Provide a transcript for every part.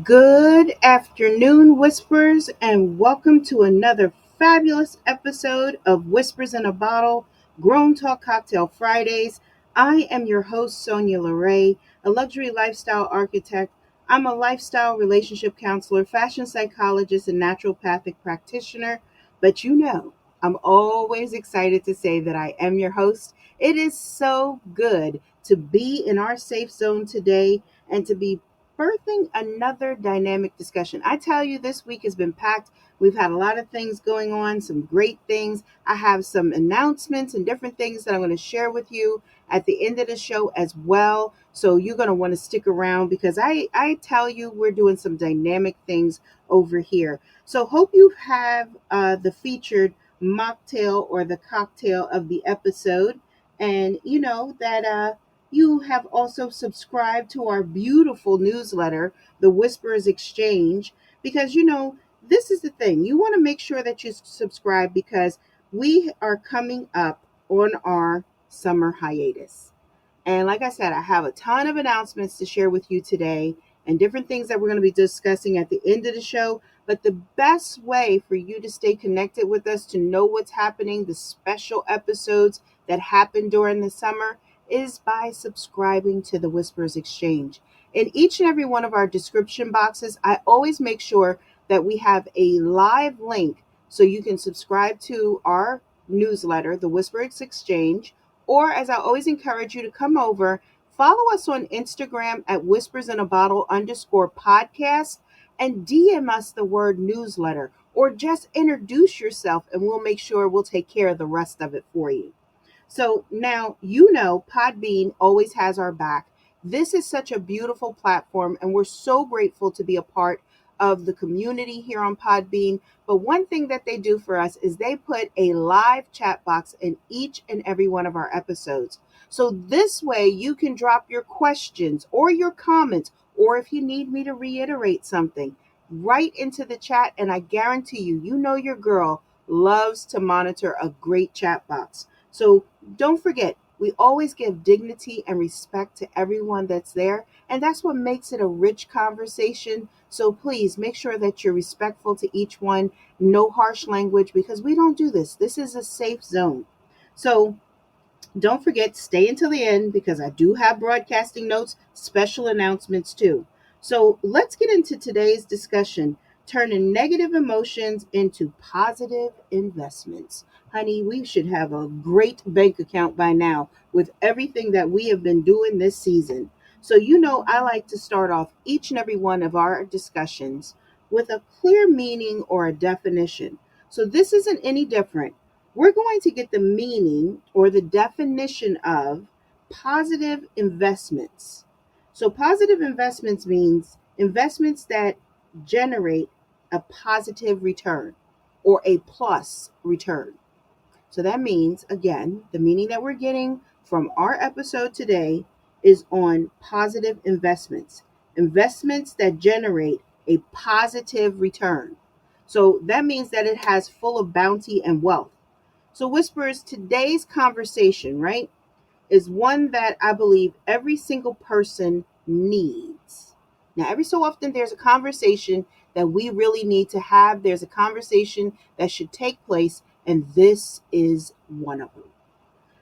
Good afternoon, Whispers, and welcome to another fabulous episode of Whispers in a Bottle Grown Talk Cocktail Fridays. I am your host, Sonya, a luxury lifestyle architect. I'm a lifestyle relationship counselor, fashion psychologist, and naturopathic practitioner. But I'm always excited to say that I am your host. It is so good to be in our safe zone today and to be birthing another dynamic discussion. I tell you, this week has been packed. We've had a lot of things going on, some great things. I have some announcements and different things that I'm going to share with you at the end of the show as well. So you're going to want to stick around because I tell you, we're doing some dynamic things over here. So hope you have the featured mocktail or the cocktail of the episode. And you know that you have also subscribed to our beautiful newsletter, The Whisperers Exchange, because this is the thing. You want to make sure that you subscribe because we are coming up on our summer hiatus. And like I said, I have a ton of announcements to share with you today and different things that we're going to be discussing at the end of the show. But the best way for you to stay connected with us, to know what's happening, the special episodes that happen during the summer, is by subscribing to the Whispers Exchange. In each and every one of our description boxes, I always make sure that we have a live link so you can subscribe to our newsletter, the Whispers Exchange, or as I always encourage you to come over, follow us on Instagram at whispers in a bottle _podcast and DM us the word newsletter or just introduce yourself and we'll make sure we'll take care of the rest of it for you. So now, Podbean always has our back. This is such a beautiful platform, and we're so grateful to be a part of the community here on Podbean. But one thing that they do for us is they put a live chat box in each and every one of our episodes. So this way you can drop your questions or your comments, or if you need me to reiterate something, right into the chat. And I guarantee you, your girl loves to monitor a great chat box. So don't forget, we always give dignity and respect to everyone that's there. And that's what makes it a rich conversation. So please make sure that you're respectful to each one. No harsh language because we don't do this. This is a safe zone. So don't forget, stay until the end because I do have broadcasting notes, special announcements too. So let's get into today's discussion, turning negative emotions into positive investments. Honey, we should have a great bank account by now with everything that we have been doing this season. So, I like to start off each and every one of our discussions with a clear meaning or a definition. So, this isn't any different. We're going to get the meaning or the definition of positive investments. So, positive investments means investments that generate a positive return or a plus return. So, that means, again, the meaning that we're getting from our episode today is on positive investments, investments that generate a positive return. So, that means that it has full of bounty and wealth. So, Whispers, today's conversation, right, is one that I believe every single person needs. Now, every so often, there's a conversation that we really need to have. There's a conversation that should take place, and this is one of them.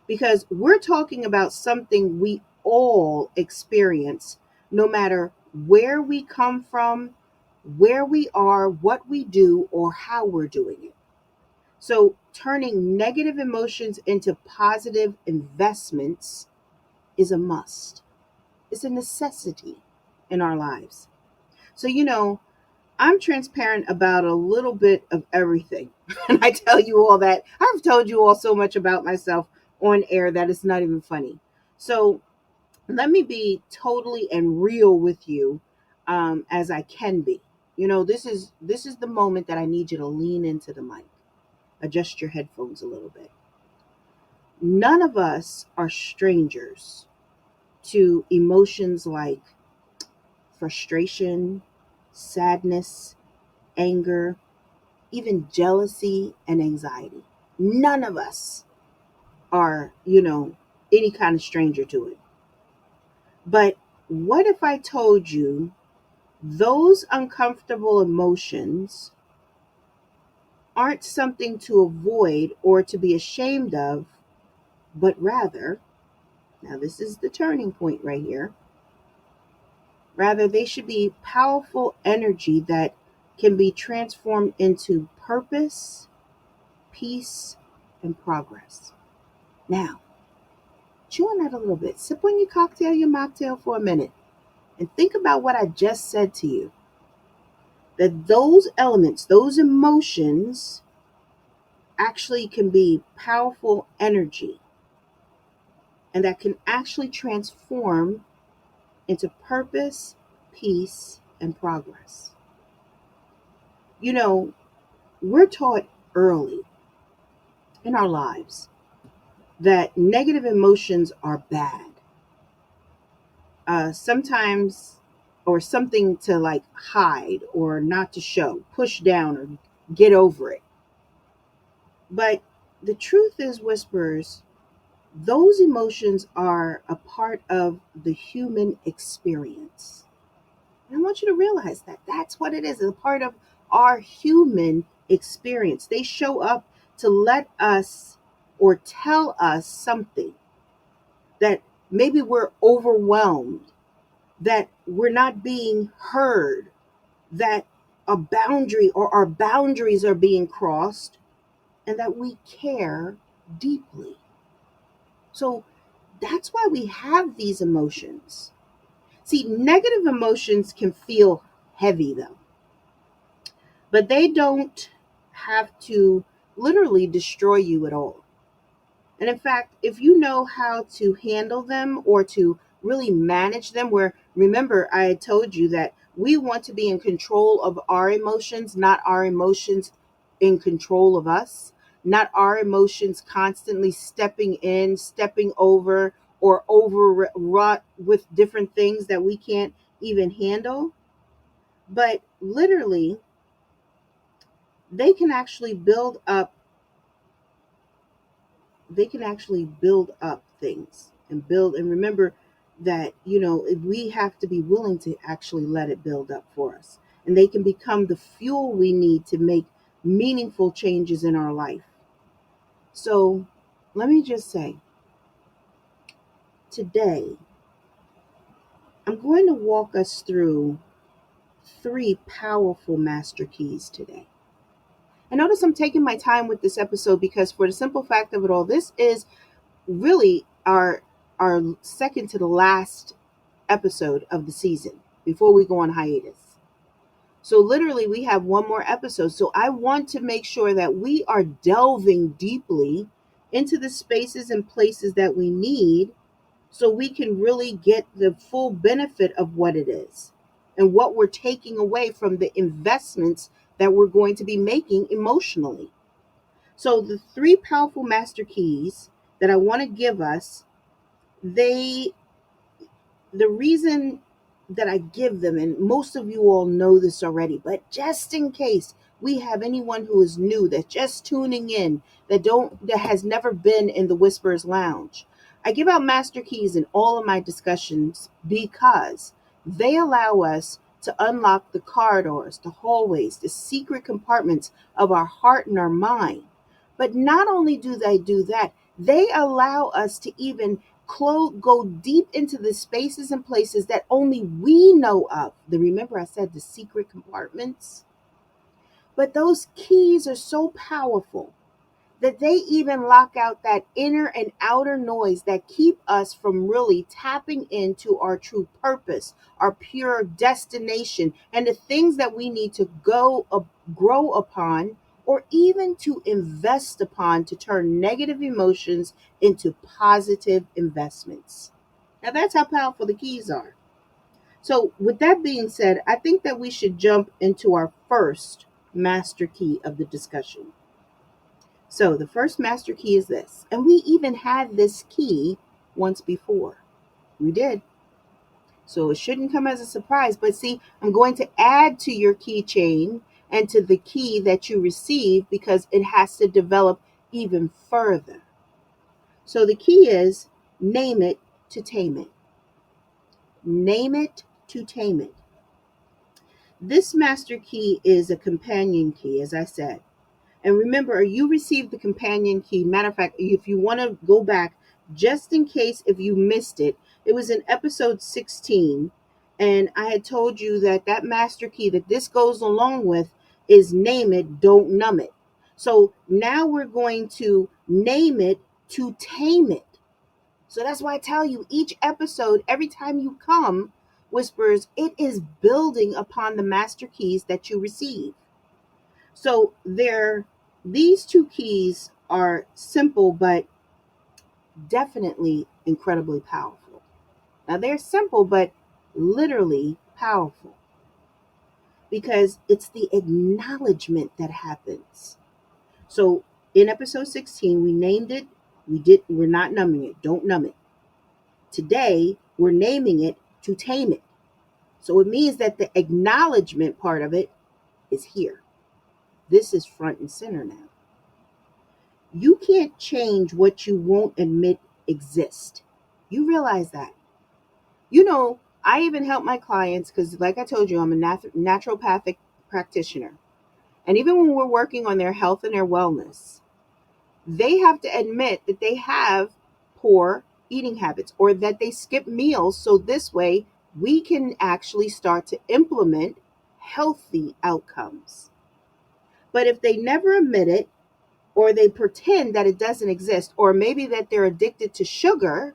Because we're talking about something we all experience, no matter where we come from, where we are, what we do, or how we're doing it. So, turning negative emotions into positive investments is a must. It's a necessity in our lives. So, I'm transparent about a little bit of everything. And I tell you all that. I've told you all so much about myself on air that it's not even funny. So, let me be totally and real with you as I can be. This is the moment that I need you to lean into the mic. Adjust your headphones a little bit. None of us are strangers to emotions like frustration, sadness, anger, even jealousy and anxiety. None of us are, any kind of stranger to it. But what if I told you Those uncomfortable emotions aren't something to avoid or to be ashamed of, but rather, now this is the turning point right here, rather they should be powerful energy that can be transformed into purpose, peace, and progress. Now, chew on that a little bit. Sip on your cocktail, your mocktail for a minute, and think about what I just said to you. That those elements, those emotions, actually can be powerful energy and that can actually transform into purpose, peace, and progress. You know, we're taught early in our lives that negative emotions are bad. Sometimes, or something to like hide or not to show, push down or get over it. But the truth is, whispers, those emotions are a part of the human experience. And I want you to realize that that's what it is. It's a part of our human experience. They show up to let us or tell us something that maybe we're overwhelmed, that we're not being heard, that a boundary or our boundaries are being crossed, and that we care deeply. So that's why we have these emotions. See, negative emotions can feel heavy though, but they don't have to literally destroy you at all. And in fact, if you know how to handle them or to really manage them, where remember, I had told you that we want to be in control of our emotions, not our emotions in control of us, not our emotions constantly stepping in, stepping over, or overwrought with different things that we can't even handle. But literally, they can actually build up things and build and remember that we have to be willing to actually let it build up for us, and they can become the fuel we need to make meaningful changes in our life. So let me just say, today I'm going to walk us through three powerful master keys today. And notice I'm taking my time with this episode because for the simple fact of it all, this is really our second to the last episode of the season before we go on hiatus. So literally we have one more episode. So I want to make sure that we are delving deeply into the spaces and places that we need so we can really get the full benefit of what it is and what we're taking away from the investments that we're going to be making emotionally. So the three powerful master keys that I want to give us, they the reason that I give them, and most of you all know this already, but just in case we have anyone who is new that's just tuning in, that has never been in the Whispers Lounge, I give out master keys in all of my discussions because they allow us to unlock the corridors, the hallways, the secret compartments of our heart and our mind. But not only do they do that, they allow us to even go deep into the spaces and places that only we know of. Remember I said the secret compartments? But those keys are so powerful that they even lock out that inner and outer noise that keep us from really tapping into our true purpose, our pure destination, and the things that we need to grow upon, or even to invest upon to turn negative emotions into positive investments. Now that's how powerful the keys are. So with that being said, I think that we should jump into our first master key of the discussion. So the first master key is this. And we even had this key once before. We did. So it shouldn't come as a surprise. But see, I'm going to add to your keychain and to the key that you receive because it has to develop even further. So the key is name it to tame it. Name it to tame it. This master key is a companion key, as I said. And remember, you received the companion key. Matter of fact, if you want to go back, just in case if you missed it, it was in episode 16. And I had told you that that master key that this goes along with is name it, don't numb it. So now we're going to name it to tame it. So that's why I tell you each episode, every time you come, Whispers, it is building upon the master keys that you receive. So these two keys are simple, but definitely incredibly powerful. Now they're simple, but literally powerful because it's the acknowledgement that happens. So in episode 16, we named it. We're not numbing it. Don't numb it. Today, we're naming it to tame it. So it means that the acknowledgement part of it is here. This is front and center now. You can't change what you won't admit exists. You realize that. I even help my clients because, like I told you, I'm a naturopathic practitioner. And even when we're working on their health and their wellness, they have to admit that they have poor eating habits or that they skip meals. So this way, we can actually start to implement healthy outcomes. But if they never admit it, or they pretend that it doesn't exist, or maybe that they're addicted to sugar,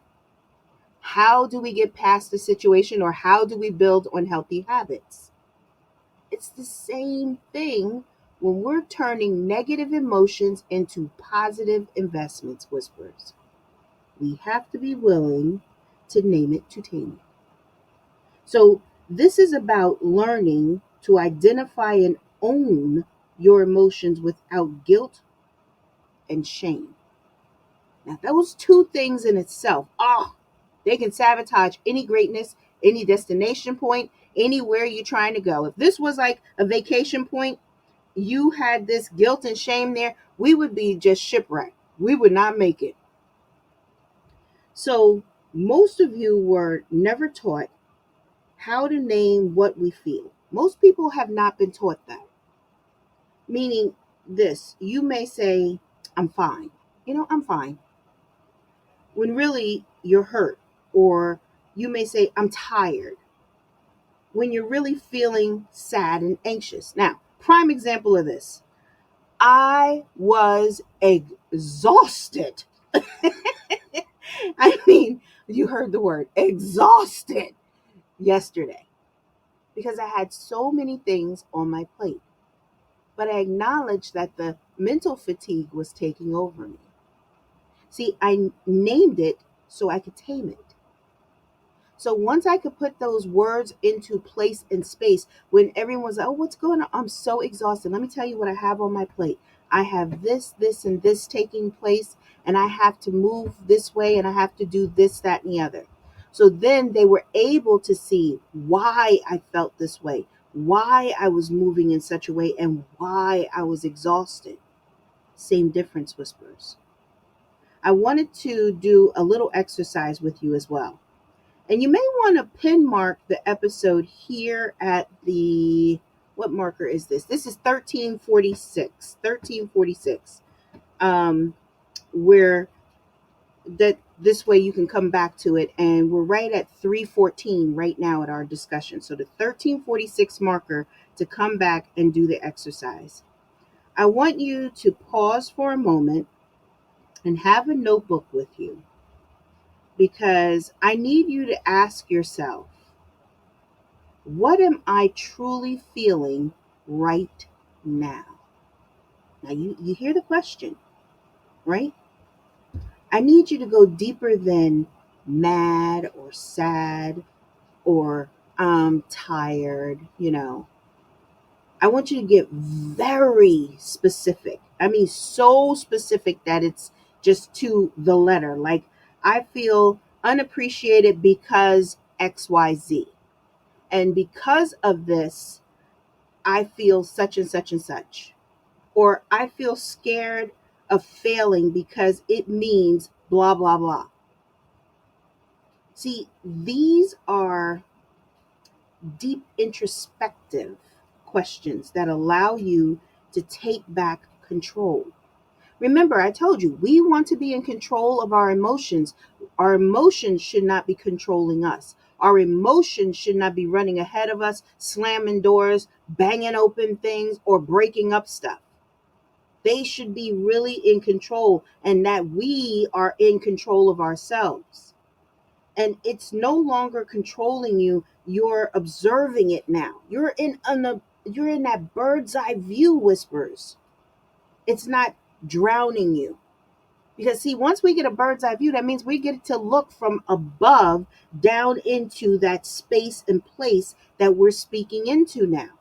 how do we get past the situation or how do we build on healthy habits? It's the same thing when we're turning negative emotions into positive investments, Whispers. We have to be willing to name it to tame it. So, this is about learning to identify and own your emotions without guilt and shame. Now, those two things in itself, they can sabotage any greatness, any destination point, anywhere you're trying to go. If this was like a vacation point, you had this guilt and shame there, we would be just shipwrecked. We would not make it. So, most of you were never taught how to name what we feel. Most people have not been taught that. Meaning, this, you may say, I'm fine. I'm fine, when really you're hurt. Or you may say, I'm tired, when you're really feeling sad and anxious. Now, prime example of this, I was exhausted. I mean, you heard the word exhausted yesterday because I had so many things on my plate. But I acknowledged that the mental fatigue was taking over me. See, I named it so I could tame it. So once I could put those words into place and space, when everyone's like, oh, what's going on? I'm so exhausted. Let me tell you what I have on my plate. I have this, and this taking place, and I have to move this way, and I have to do this, that, and the other. So then they were able to see why I felt this way, why I was moving in such a way, and why I was exhausted. Same difference, Whispers. I wanted to do a little exercise with you as well. And you may want to pin mark the episode here at what marker is this? This is 1346. 1346. Where that this way you can come back to it. And we're right at 314 right now at our discussion. So the 1346 marker to come back and do the exercise. I want you to pause for a moment and have a notebook with you because I need you to ask yourself, what am I truly feeling right now? Now, you hear the question, right? I need you to go deeper than mad or sad or I'm tired. I want you to get very specific. I mean, so specific that it's just to the letter. Like, I feel unappreciated because XYZ. And because of this, I feel such and such and such. Or I feel scared of failing because it means blah, blah, blah. See, these are deep introspective. questions that allow you to take back control. Remember, I told you, we want to be in control of our emotions. Our emotions should not be controlling us. Our emotions should not be running ahead of us, slamming doors, banging open things, or breaking up stuff. They should be really in control, and that we are in control of ourselves. And it's no longer controlling you. You're observing it now. You're in that bird's eye view, whispers. It's not drowning you. Because see, once we get a bird's eye view, that means we get to look from above down into that space and place that we're speaking into now.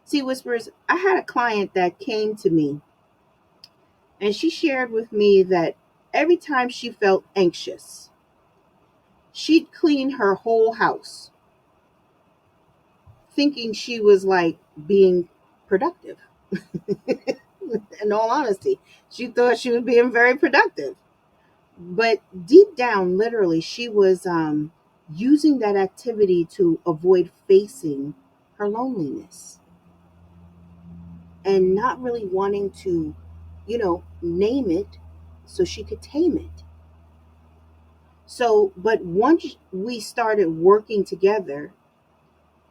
See, whispers, I had a client that came to me and she shared with me that every time she felt anxious, she'd clean her whole house, thinking she was like being productive. In all honesty, she thought she was being very productive. But deep down, literally, she was using that activity to avoid facing her loneliness and not really wanting to, name it so she could tame it. So, but once we started working together,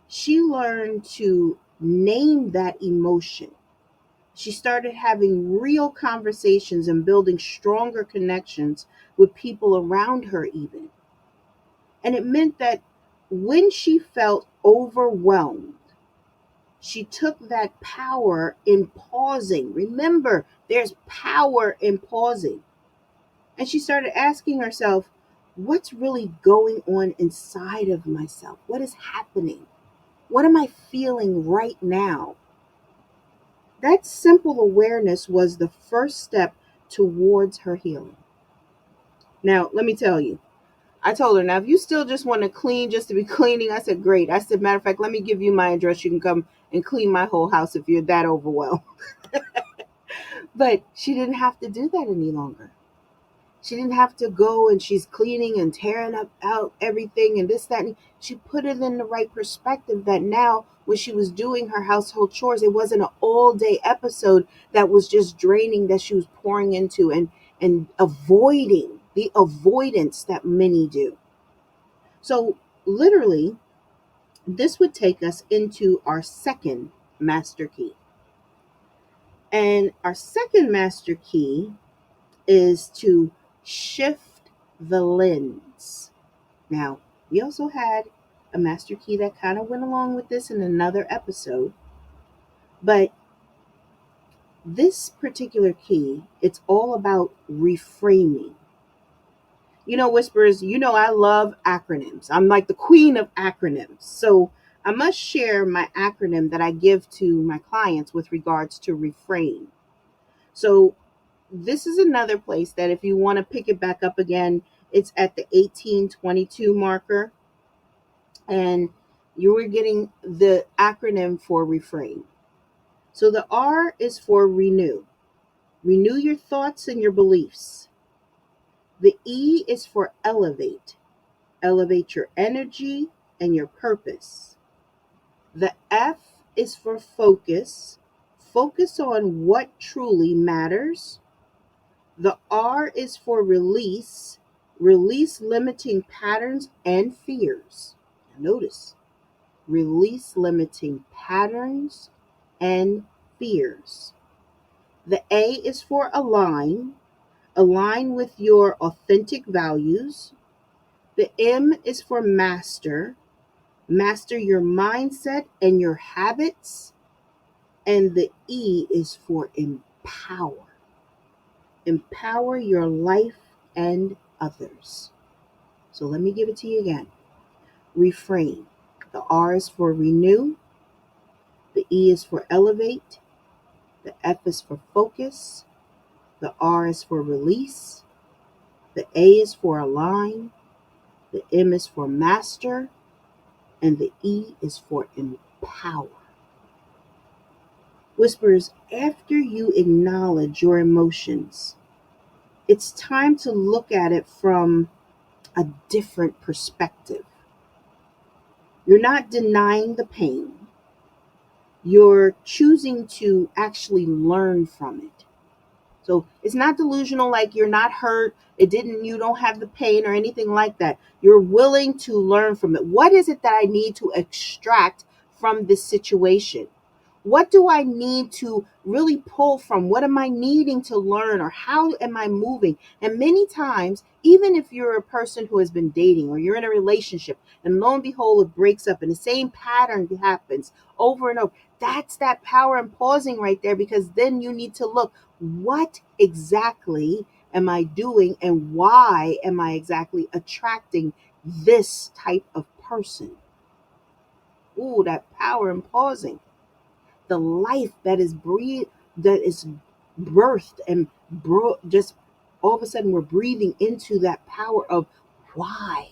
she learned to name that emotion. She started having real conversations and building stronger connections with people around her, even. And it meant that when she felt overwhelmed, she took that power in pausing. Remember, there's power in pausing. And she started asking herself, what's really going on inside of myself? What is happening? What am I feeling right now? That simple awareness was the first step towards her healing. Now, let me tell you, I told her, now, if you still just want to clean just to be cleaning, I said, great. I said, matter of fact, let me give you my address. You can come and clean my whole house if you're that overwhelmed. But she didn't have to do that any longer. She didn't have to go and she's cleaning and tearing up out everything and this, that. And she put it in the right perspective that now when she was doing her household chores, it wasn't an all day episode that was just draining, that she was pouring into and avoiding the avoidance that many do. So literally, this would take us into our second master key. And our second master key is to shift the lens. Now, we also had a master key that kind of went along with this in another episode, but this particular key, it's all about reframing. Whispers, I love acronyms. I'm like the queen of acronyms. So I must share my acronym that I give to my clients with regards to reframe. So this is another place that if you want to pick it back up again, it's at the 1822 marker. And you are getting the acronym for reframe. So the R is for renew. Renew your thoughts and your beliefs. The E is for elevate. Elevate your energy and your purpose. The F is for focus. Focus on what truly matters. The R is for release. Release limiting patterns and fears. Now notice, release limiting patterns and fears. The A is for align. Align with your authentic values. The M is for master. Master your mindset and your habits. And the E is for empower. Empower your life and others. So let me give it to you again. Reframe. The R is for renew. The E is for elevate. The F is for focus. The R is for release. The A is for align. The M is for master. And the E is for empower. Whispers, after you acknowledge your emotions, it's time to look at it from a different perspective. You're not denying the pain. You're choosing to actually learn from it. So it's not delusional, like you're not hurt. You don't have the pain or anything like that. You're willing to learn from it. What is it that I need to extract from this situation? What do I need to really pull from? What am I needing to learn, or how am I moving? And many times, even if you're a person who has been dating or you're in a relationship and lo and behold, it breaks up and the same pattern happens over and over, that's that power in pausing right there, because then you need to look, what exactly am I doing and why am I exactly attracting this type of person? Ooh, that power in pausing. The life that is breathed, that is birthed and just all of a sudden we're breathing into that power of why,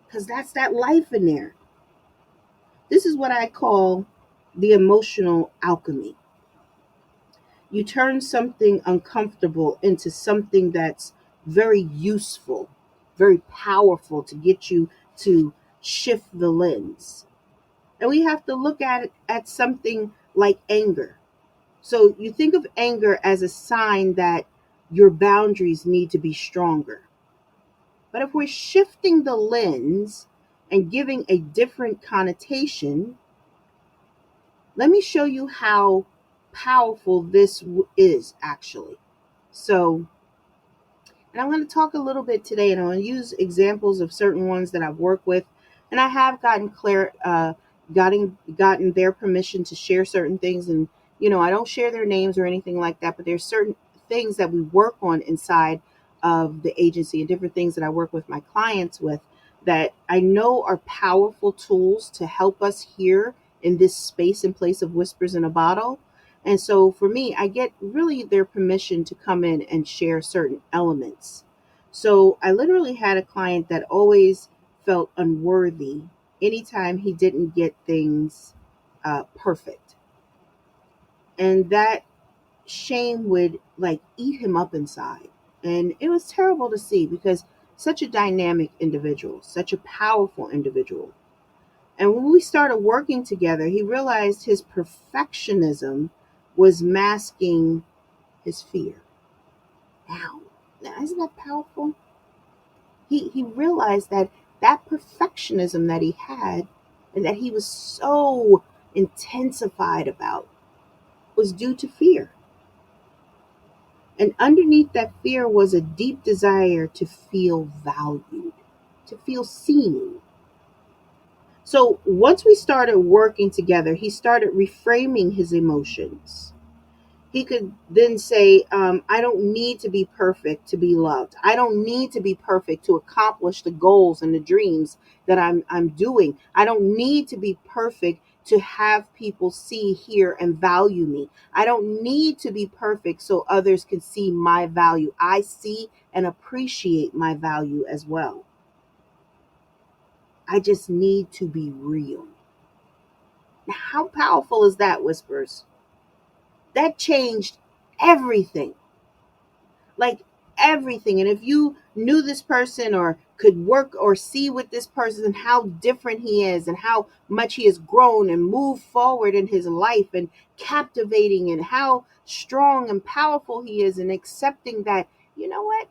because that's that life in there. This is what I call the emotional alchemy. You turn something uncomfortable into something that's very useful, very powerful, to get you to shift the lens. And we have to look at it at something like anger. So you think of anger as a sign that your boundaries need to be stronger. But if we're shifting the lens and giving a different connotation, let me show you how powerful this is actually. So, and I'm going to talk a little bit today, and I'm going to use examples of certain ones that I've worked with, and I have gotten their permission to share certain things, and I don't share their names or anything like that, but there's certain things that we work on inside of the agency and different things that I work with my clients with that I know are powerful tools to help us here in this space and place of whispers in a bottle. And so for me, I get really their permission to come in and share certain elements. So I literally had a client that always felt unworthy anytime he didn't get things perfect. And that shame would like eat him up inside. And it was terrible to see, because such a dynamic individual, such a powerful individual. And when we started working together, he realized his perfectionism was masking his fear. Now isn't that powerful? He realized that perfectionism that he had and that he was so intensified about was due to fear. And underneath that fear was a deep desire to feel valued, to feel seen. So once we started working together, he started reframing his emotions. He could then say, I don't need to be perfect to be loved. I don't need to be perfect to accomplish the goals and the dreams that I'm doing. I don't need to be perfect to have people see, hear, and value me. I don't need to be perfect so others can see my value. I see and appreciate my value as well. I just need to be real. Now, how powerful is that, Whispers? That changed everything. Like everything. And if you knew this person or could work or see with this person and how different he is and how much he has grown and moved forward in his life and captivating, and how strong and powerful he is, and accepting that, you know what,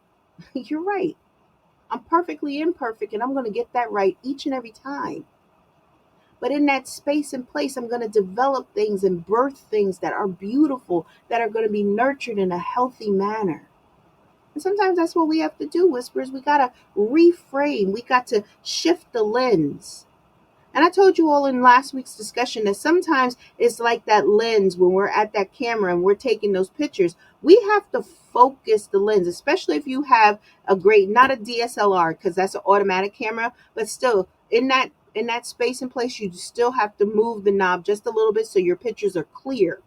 you're right. I'm perfectly imperfect and I'm going to get that right each and every time. But in that space and place, I'm going to develop things and birth things that are beautiful, that are going to be nurtured in a healthy manner. And sometimes that's what we have to do, Whispers. We got to reframe. We got to shift the lens. And I told you all in last week's discussion that sometimes it's like that lens when we're at that camera and we're taking those pictures. We have to focus the lens, especially if you have a great, not a DSLR, because that's an automatic camera, but still in that space and place, you still have to move the knob just a little bit so your pictures are clear.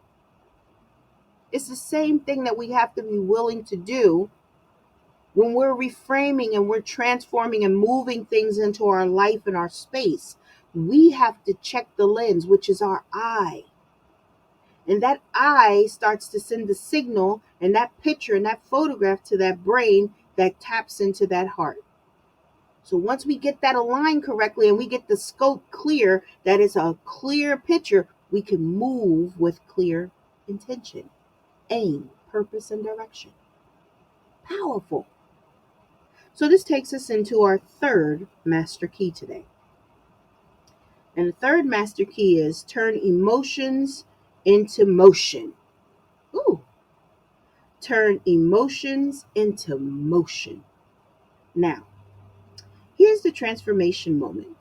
It's the same thing that we have to be willing to do when we're reframing and we're transforming and moving things into our life and our space. We have to check the lens, which is our eye. And that eye starts to send the signal and that picture and that photograph to that brain that taps into that heart. So once we get that aligned correctly and we get the scope clear, that is a clear picture, We can move with clear intention, aim, purpose, and direction. Powerful. So this takes us into our third master key today. And the third master key is turn emotions into motion. Ooh, turn emotions into motion. Now, here's the transformation moment.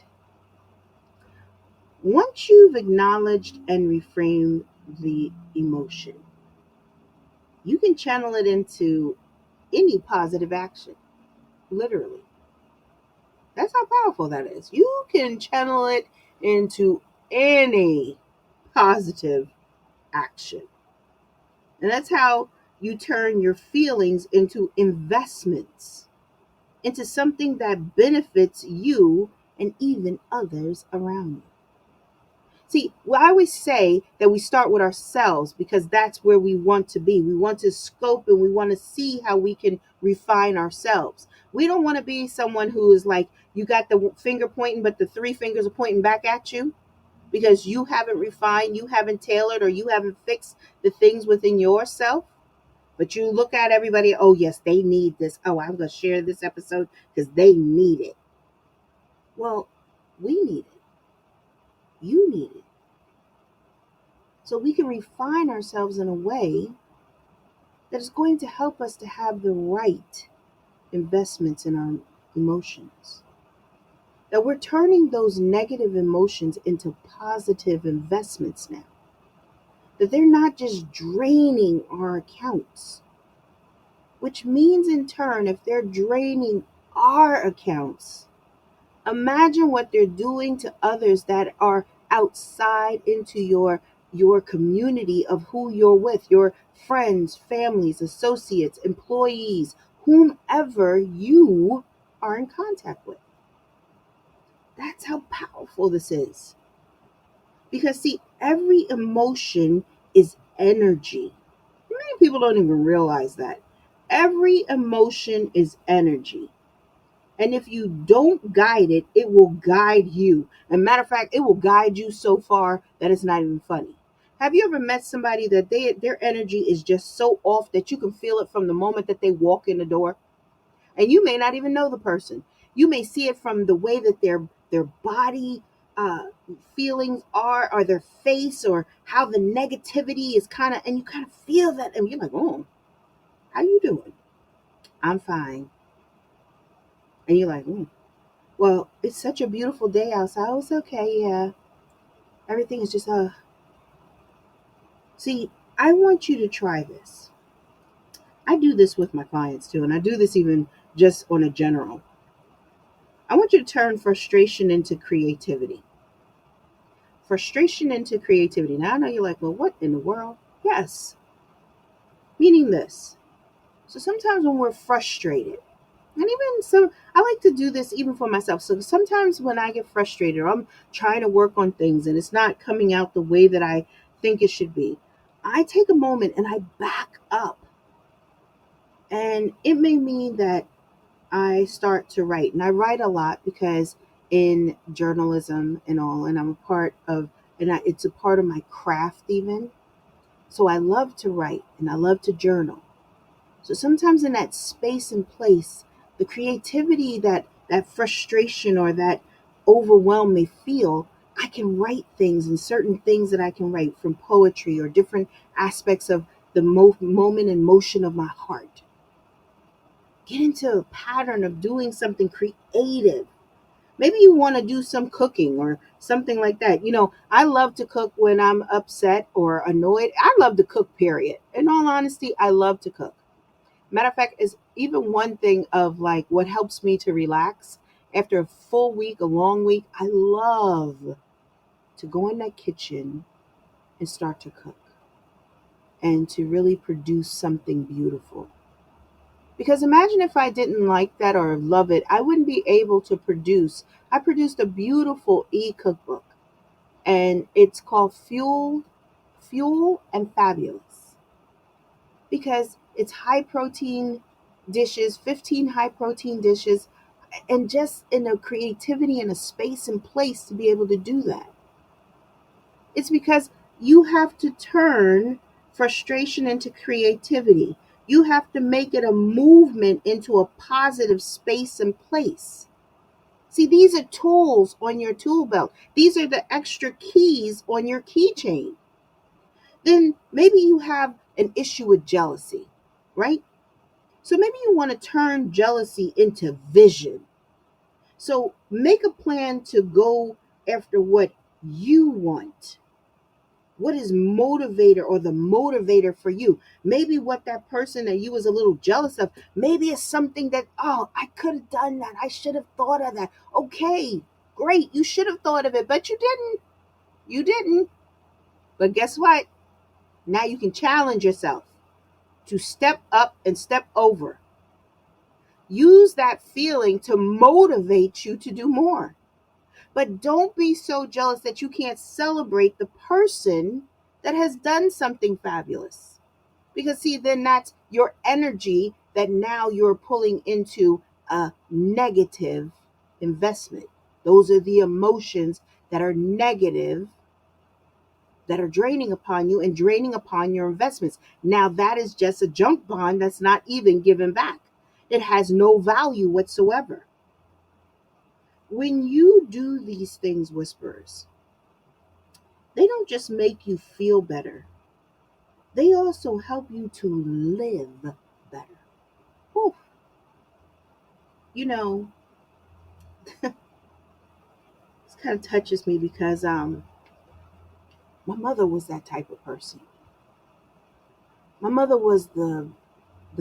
Once you've acknowledged and reframed the emotion, you can channel it into any positive action, literally. That's how powerful that is. You can channel it into any positive action. And that's how you turn your feelings into investments, into something that benefits you and even others around you. See, well, I always say that we start with ourselves because that's where we want to be. We want to scope and we want to see how we can refine ourselves. We don't want to be someone who is like, you got the finger pointing, but the three fingers are pointing back at you because you haven't refined, you haven't tailored, or you haven't fixed the things within yourself. But you look at everybody, oh, yes, they need this. Oh, I'm going to share this episode because they need it. Well, we need it. You need it. So we can refine ourselves in a way that is going to help us to have the right investments in our emotions. That we're turning those negative emotions into positive investments now. That they're not just draining our accounts, which means in turn, if they're draining our accounts, imagine what they're doing to others that are outside into your community of who you're with, your friends, families, associates, employees, whomever you are in contact with. That's how powerful this is. Because see, every emotion is energy. Many people don't even realize that. Every emotion is energy. And if you don't guide it, it will guide you. As a matter of fact, it will guide you so far that it's not even funny. Have you ever met somebody that their energy is just so off that you can feel it from the moment that they walk in the door? And you may not even know the person. You may see it from the way that their body uh, feelings are, or their face, or how the negativity is and you kind of feel that, and you're like, oh, how you doing? I'm fine. And you're like, well, it's such a beautiful day outside. Oh, it's okay, yeah. Everything is just See, I want you to try this. I do this with my clients too, and I do this even just on a general. I want you to turn frustration into creativity. Frustration into creativity. Now I know you're like, well, what in the world? Yes. Meaning this. So sometimes when we're frustrated, and even I like to do this even for myself. So sometimes when I get frustrated, or I'm trying to work on things and it's not coming out the way that I think it should be, I take a moment and I back up. And it may mean that I start to write. And I write a lot because in journalism and all, and I'm a part of, it's a part of my craft even. So I love to write and I love to journal. So sometimes in that space and place, the creativity that frustration or that overwhelm may feel, I can write things, and certain things that I can write from poetry or different aspects of the moment and motion of my heart. Get into a pattern of doing something creative. Maybe you want to do some cooking or something like that. I love to cook when I'm upset or annoyed. I love to cook, period. In all honesty, I love to cook. Matter of fact, is even one thing of like what helps me to relax after a full week, a long week. I love to go in that kitchen and start to cook and to really produce something beautiful. Because imagine if I didn't like that or love it, I wouldn't be able to produce. I produced a beautiful e-cookbook, and it's called Fuel and Fabulous, because it's high protein dishes, 15 high protein dishes, and just in a creativity and a space and place to be able to do that. It's because you have to turn frustration into creativity. You have to make it a movement into a positive space and place. See, these are tools on your tool belt. These are the extra keys on your keychain. Then maybe you have an issue with jealousy, right? So maybe you want to turn jealousy into vision. So make a plan to go after what you want. What is motivator or the motivator for you? Maybe what that person that you was a little jealous of, maybe it's something that, oh, I could have done that. I should have thought of that. Okay, great. You should have thought of it, but you didn't. You didn't. But guess what? Now you can challenge yourself to step up and step over. Use that feeling to motivate you to do more. But don't be so jealous that you can't celebrate the person that has done something fabulous. Because, see, then that's your energy that now you're pulling into a negative investment. Those are the emotions that are negative, that are draining upon you and draining upon your investments. Now, that is just a junk bond that's not even given back. It has no value whatsoever. When you do these things, Whisperers, they don't just make you feel better, they also help you to live better. Whew. You know, this kind of touches me because my mother was that type of person. My mother was the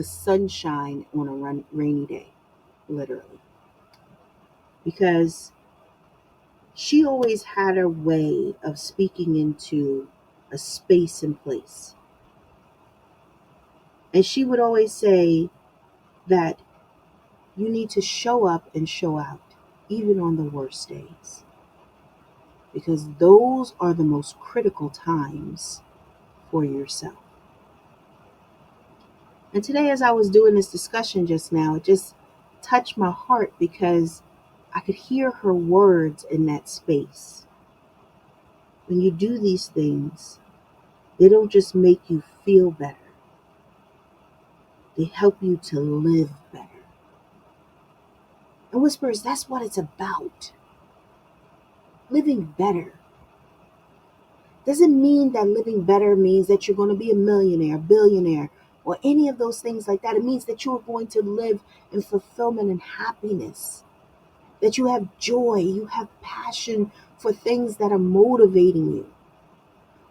sunshine on a rainy day, literally, because she always had a way of speaking into a space and place. And she would always say that you need to show up and show out, even on the worst days, because those are the most critical times for yourself. And today, as I was doing this discussion just now, it just touched my heart because I could hear her words in that space. When you do these things, they don't just make you feel better, they help you to live better. And Whispers, that's what it's about. Living better. Doesn't mean that living better means that you're going to be a millionaire, billionaire, or any of those things like that. It means that you are going to live in fulfillment and happiness, that you have joy, you have passion for things that are motivating you.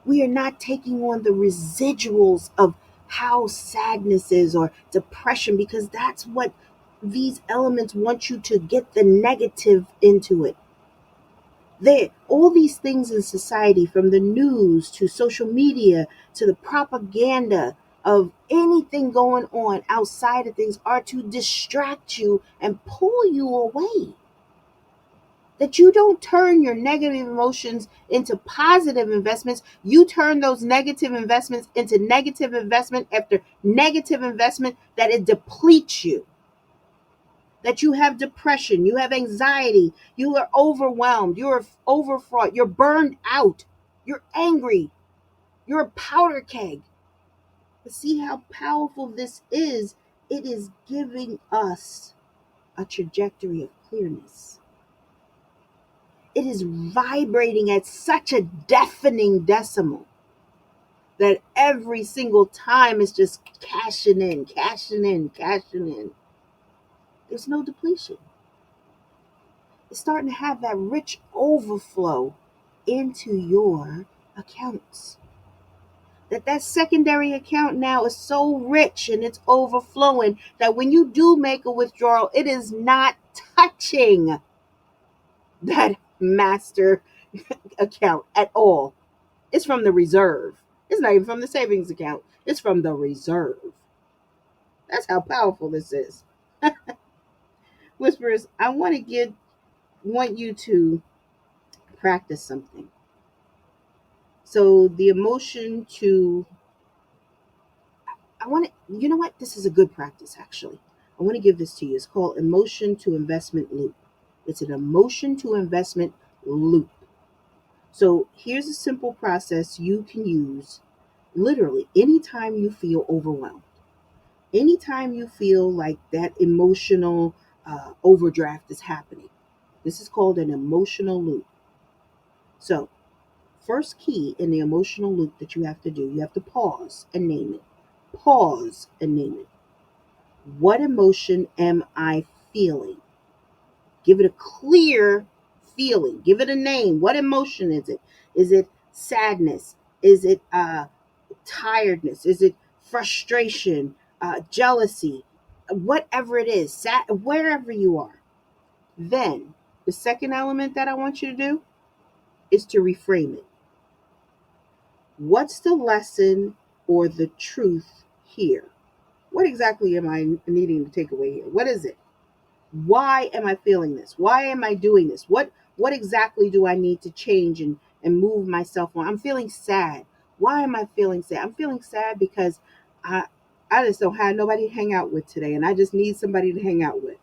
We are not taking on the residuals of how sadness is or depression, because that's what these elements want you to get the negative into it. All these things in society, from the news to social media to the propaganda of anything going on outside of things, are to distract you and pull you away. That you don't turn your negative emotions into positive investments. You turn those negative investments into negative investment after negative investment, that it depletes you. That you have depression, you have anxiety, you are overwhelmed, you're overfraught, you're burned out, you're angry, you're a powder keg. But see how powerful this is? It is giving us a trajectory of clearness. It is vibrating at such a deafening decimal that every single time it's just cashing in, cashing in, cashing in. There's no depletion. It's starting to have that rich overflow into your accounts. That secondary account now is so rich and it's overflowing that when you do make a withdrawal, it is not touching that master account at all. It's from the reserve. It's not even from the savings account. It's from the reserve. That's how powerful this is. Whisperers, I want you to practice something. So the emotion to, I want to, you know what? This is a good practice, actually. I want to give this to you. It's called emotion to investment loop. It's an emotion to investment loop. So here's a simple process you can use literally anytime you feel overwhelmed, anytime you feel like that emotional overdraft is happening. This is called an emotional loop. So, first key in the emotional loop that you have to do, you have to pause and name it. Pause and name it. What emotion am I feeling? Give it a clear feeling. Give it a name. What emotion is it? Is it sadness? Is it tiredness? Is it frustration? Jealousy? Whatever it is, wherever you are. Then the second element that I want you to do is to reframe it. What's the lesson or the truth here? What exactly am I needing to take away here? What is it? Why am I feeling this? Why am I doing this? What exactly do I need to change and move myself on? I'm feeling sad. Why am I feeling sad? I'm feeling sad because I I just don't have nobody to hang out with today, and I just need somebody to hang out with.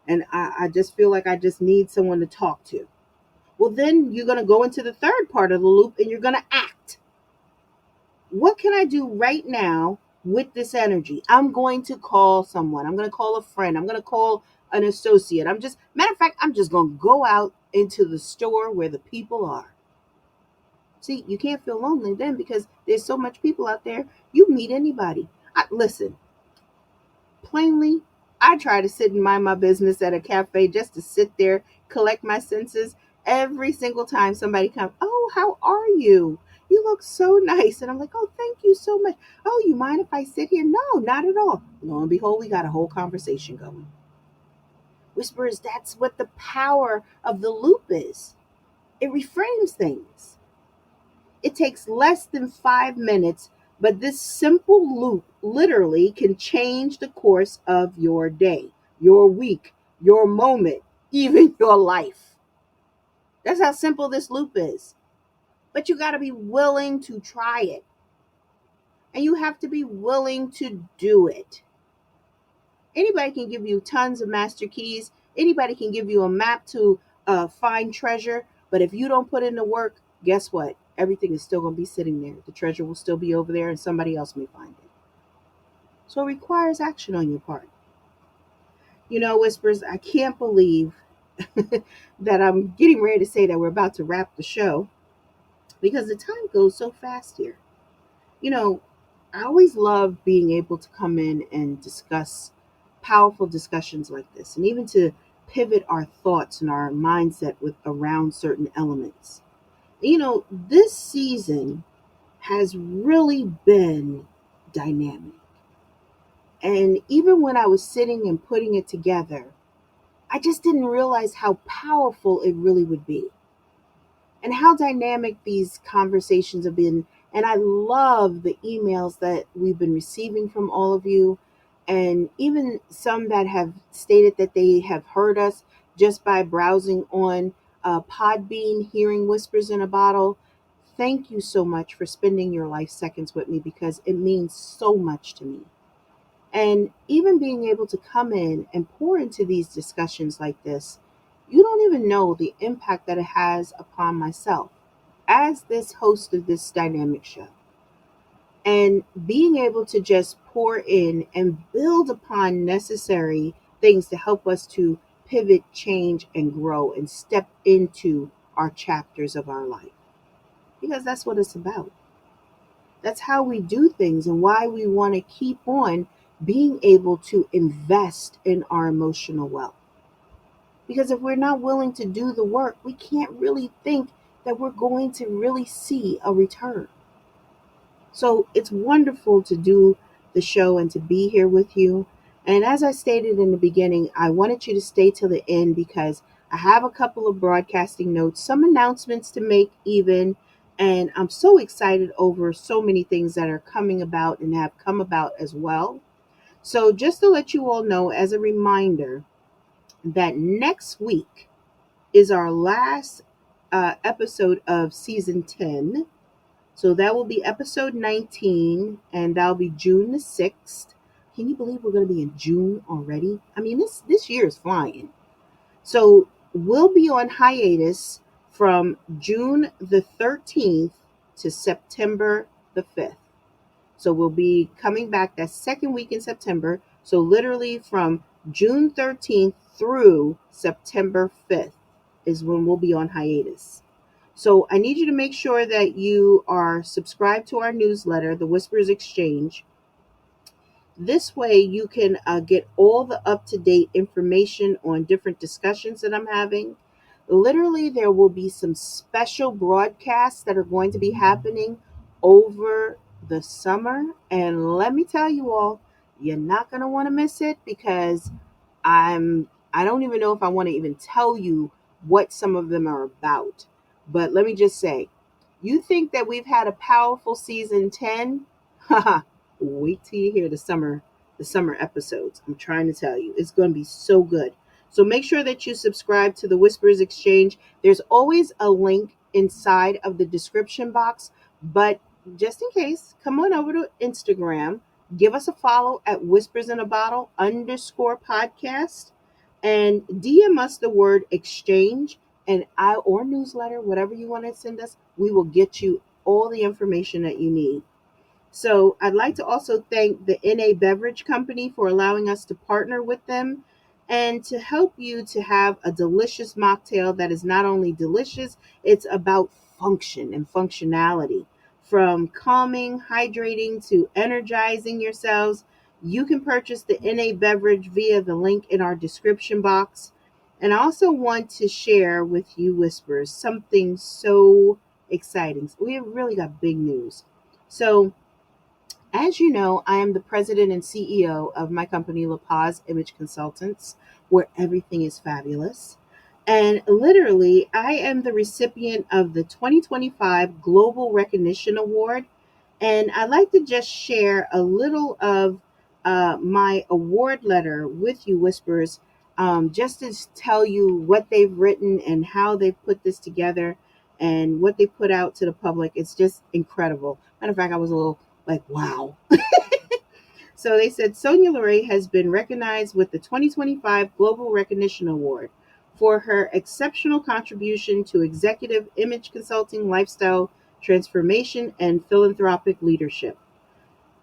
And I just feel like I just need someone to talk to. Well, then you're gonna go into the third part of the loop and you're gonna act. What can I do right now with this energy? I'm going to call someone. I'm going to call a friend. I'm going to call an associate. Matter of fact, I'm just going to go out into the store where the people are. See, you can't feel lonely then because there's so much people out there. You meet anybody. Listen, plainly, I try to sit and mind my business at a cafe just to sit there, collect my senses. Every single time somebody comes, oh, how are you? You look so nice. And I'm like, oh, thank you so much. Oh, you mind if I sit here? No, not at all. Lo and behold, we got a whole conversation going. Whispers, that's what the power of the loop is. It reframes things. It takes less than 5 minutes, but this simple loop literally can change the course of your day, your week, your moment, even your life. That's how simple this loop is. But you got to be willing to try it. And you have to be willing to do it. Anybody can give you tons of master keys. Anybody can give you a map to find treasure. But if you don't put in the work, guess what? Everything is still going to be sitting there. The treasure will still be over there and somebody else may find it. So it requires action on your part. You know, Whispers, I can't believe that I'm getting ready to say that we're about to wrap the show because the time goes so fast here. You know, I always love being able to come in and discuss powerful discussions like this and even to pivot our thoughts and our mindset with around certain elements. You know, this season has really been dynamic. And even when I was sitting and putting it together, I just didn't realize how powerful it really would be and how dynamic these conversations have been. And I love the emails that we've been receiving from all of you, and even some that have stated that they have heard us just by browsing on Podbean, hearing Whispers in a Bottle. Thank you so much for spending your life seconds with me because it means so much to me. And even being able to come in and pour into these discussions like this, you don't even know the impact that it has upon myself as this host of this dynamic show. And being able to just pour in and build upon necessary things to help us to pivot, change, and grow and step into our chapters of our life. Because that's what it's about. That's how we do things and why we want to keep on being able to invest in our emotional wealth. Because if we're not willing to do the work, we can't really think that we're going to really see a return. So it's wonderful to do the show and to be here with you. And as I stated in the beginning, I wanted you to stay till the end because I have a couple of broadcasting notes, some announcements to make even. And I'm so excited over so many things that are coming about and have come about as well. So just to let you all know, as a reminder, that next week is our last episode of season 10. So that will be episode 19, and that'll be June the 6th. Can you believe we're going to be in June already? I mean, this year is flying. So we'll be on hiatus from June the 13th to September the 5th. So we'll be coming back that second week in September. So literally from June 13th through September 5th is when we'll be on hiatus. So I need you to make sure that you are subscribed to our newsletter, the Whispers Exchange. This way, you can get all the up to date information on different discussions that I'm having. Literally, there will be some special broadcasts that are going to be happening over the summer. And let me tell you all, you're not going to want to miss it because I don't even know if I want to even tell you what some of them are about. But let me just say, you think that we've had a powerful season 10? Haha. Wait till you hear the summer episodes. I'm trying to tell you. It's going to be so good. So make sure that you subscribe to the Whispers Exchange. There's always a link inside of the description box, but just in case, come on over to Instagram. Give us a follow at Whispers in a Bottle _podcast and DM us the word exchange and I or newsletter, whatever you want to send us, we will get you all the information that you need. So I'd like to also thank the NA Beverage Company for allowing us to partner with them and to help you to have a delicious mocktail that is not only delicious, it's about function and functionality. From calming, hydrating to energizing yourselves, you can purchase the NA beverage via the link in our description box. And I also want to share with you, Whispers, something so exciting. We have really got big news. So, as you know, I am the president and CEO of my company, La Paz Image Consultants, where everything is fabulous. And literally, I am the recipient of the 2025 Global Recognition Award. And I'd like to just share a little of my award letter with you, Whispers, just to tell you what they've written and how they've put this together and what they put out to the public. It's just incredible. Matter of fact, I was a little like, wow. So they said Sonya Loray has been recognized with the 2025 Global Recognition Award for her exceptional contribution to executive image consulting, lifestyle transformation, and philanthropic leadership.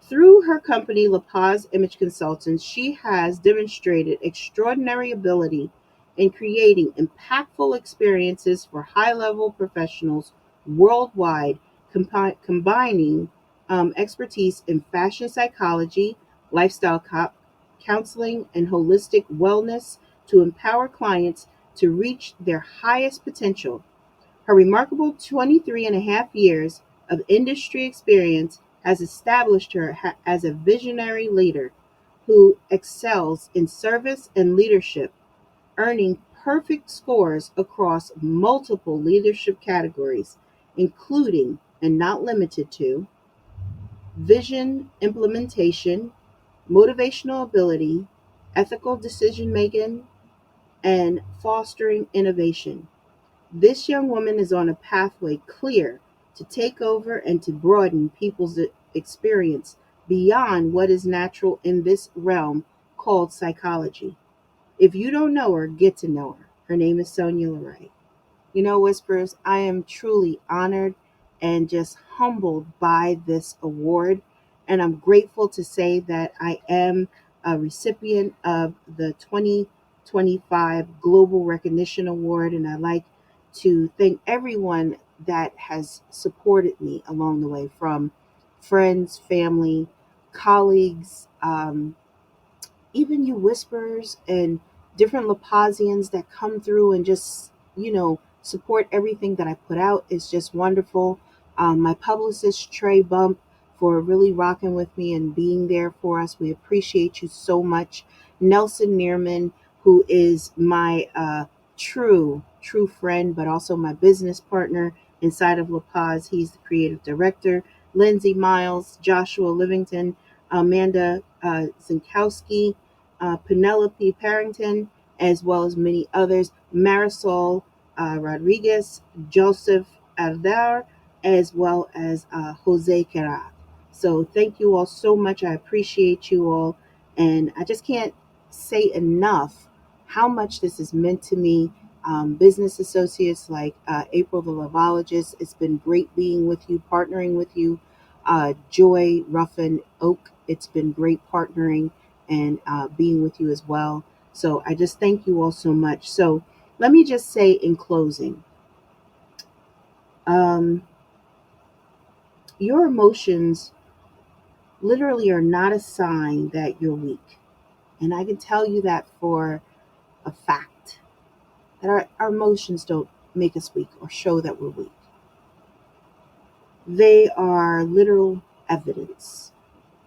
Through her company, La Paz Image Consultants, she has demonstrated extraordinary ability in creating impactful experiences for high level professionals worldwide, combining expertise in fashion psychology, lifestyle counseling, and holistic wellness to empower clients to reach their highest potential. Her remarkable 23 and a half years of industry experience has established her as a visionary leader who excels in service and leadership, earning perfect scores across multiple leadership categories, including and not limited to vision implementation, motivational ability, ethical decision making, and fostering innovation. This young woman is on a pathway clear to take over and to broaden people's experience beyond what is natural in this realm called psychology. If you don't know her, get to know her. Her name is Sonya Loray. You know, Whispers, I am truly honored and just humbled by this award. And I'm grateful to say that I am a recipient of the 2025 Global Recognition Award. And I'd like to thank everyone that has supported me along the way, from friends, family, colleagues, even you Whispers and different Lapazians that come through and just, support everything that I put out is just wonderful. My publicist, Trey Bump, for really rocking with me and being there for us. We appreciate you so much. Nelson Neerman, who is my true friend, but also my business partner inside of La Paz. He's the creative director. Lindsay Miles, Joshua Livington, Amanda Zinkowski, Penelope Parrington, as well as many others, Marisol Rodriguez, Joseph Aldar, as well as Jose Querad. So thank you all so much. I appreciate you all. And I just can't say enough how much this has meant to me business associates like April the Lovologist. It's been great being with you, partnering with you. Joy Ruffin Oak, it's been great partnering and being with you as well. So I just thank you all so much. So let me just say in closing, um, your emotions literally are not a sign that you're weak. And I can tell you that for a fact, that our emotions don't make us weak or show that we're weak. They are literal evidence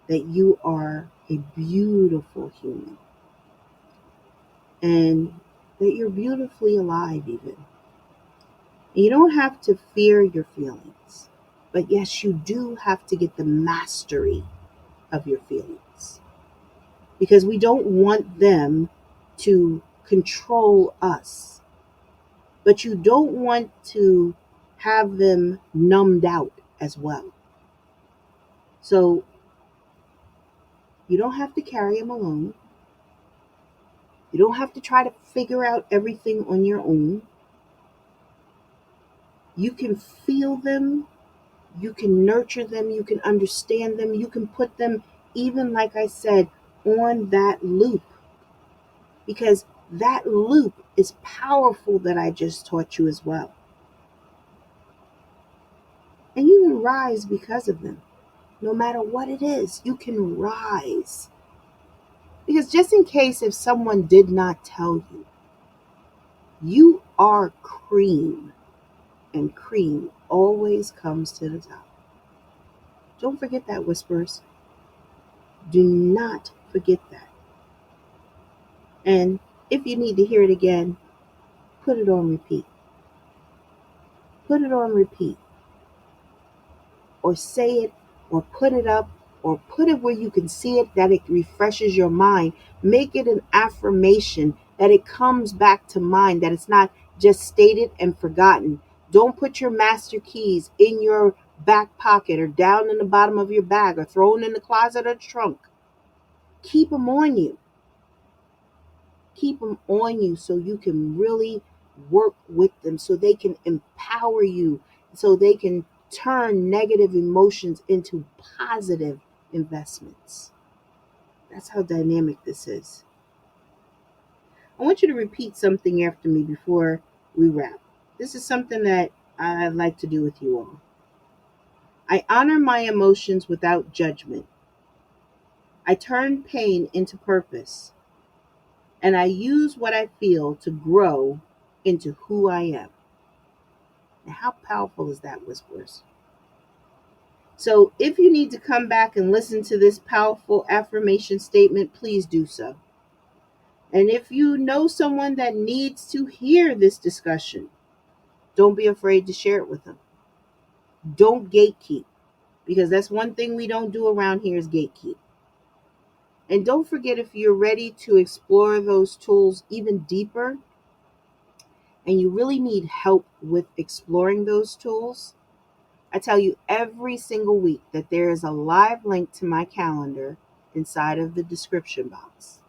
that you are a beautiful human and that you're beautifully alive, even. And you don't have to fear your feelings, but yes, you do have to get the mastery of your feelings because we don't want them to control us, but you don't want to have them numbed out as well. So you don't have to carry them alone. You don't have to try to figure out everything on your own. You can feel them, you can nurture them, you can understand them, you can put them, even like I said, on that loop. Because that loop is powerful that I just taught you as well. And you can rise because of them. No matter what it is, you can rise. Because just in case if someone did not tell you, you are cream. And cream always comes to the top. Don't forget that, Whispers. Do not forget that. And if you need to hear it again, put it on repeat. Put it on repeat. Or say it, or put it up, or put it where you can see it, that it refreshes your mind. Make it an affirmation, that it comes back to mind, that it's not just stated and forgotten. Don't put your master keys in your back pocket or down in the bottom of your bag or thrown in the closet or the trunk. Keep them on you. Keep them on you so you can really work with them, so they can empower you, so they can turn negative emotions into positive investments. That's how dynamic this is. I want you to repeat something after me before we wrap. This is something that I'd like to do with you all. I honor my emotions without judgment. I turn pain into purpose, and I use what I feel to grow into who I am. Now, how powerful is that, Whispers? So, if you need to come back and listen to this powerful affirmation statement, please do so. And if you know someone that needs to hear this discussion, don't be afraid to share it with them. Don't gatekeep, because that's one thing we don't do around here is gatekeep. And don't forget, if you're ready to explore those tools even deeper and you really need help with exploring those tools, I tell you every single week that there is a live link to my calendar inside of the description box.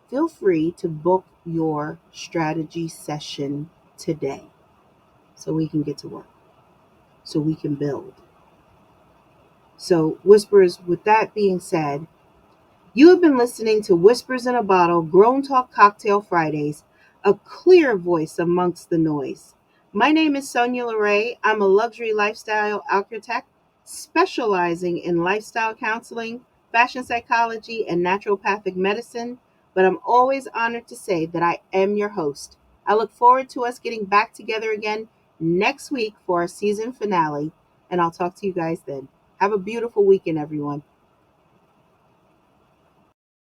Feel free to book your strategy session today so we can get to work, so we can build. So, Whispers, with that being said, you have been listening to Whispers in a Bottle Grown Talk Cocktail Fridays, a clear voice amongst the noise. My name is Sonya. I'm a luxury lifestyle architect specializing in lifestyle counseling, fashion psychology, and naturopathic medicine, but I'm always honored to say that I am your host. I look forward to us getting back together again next week for our season finale, and I'll talk to you guys then. Have a beautiful weekend, everyone.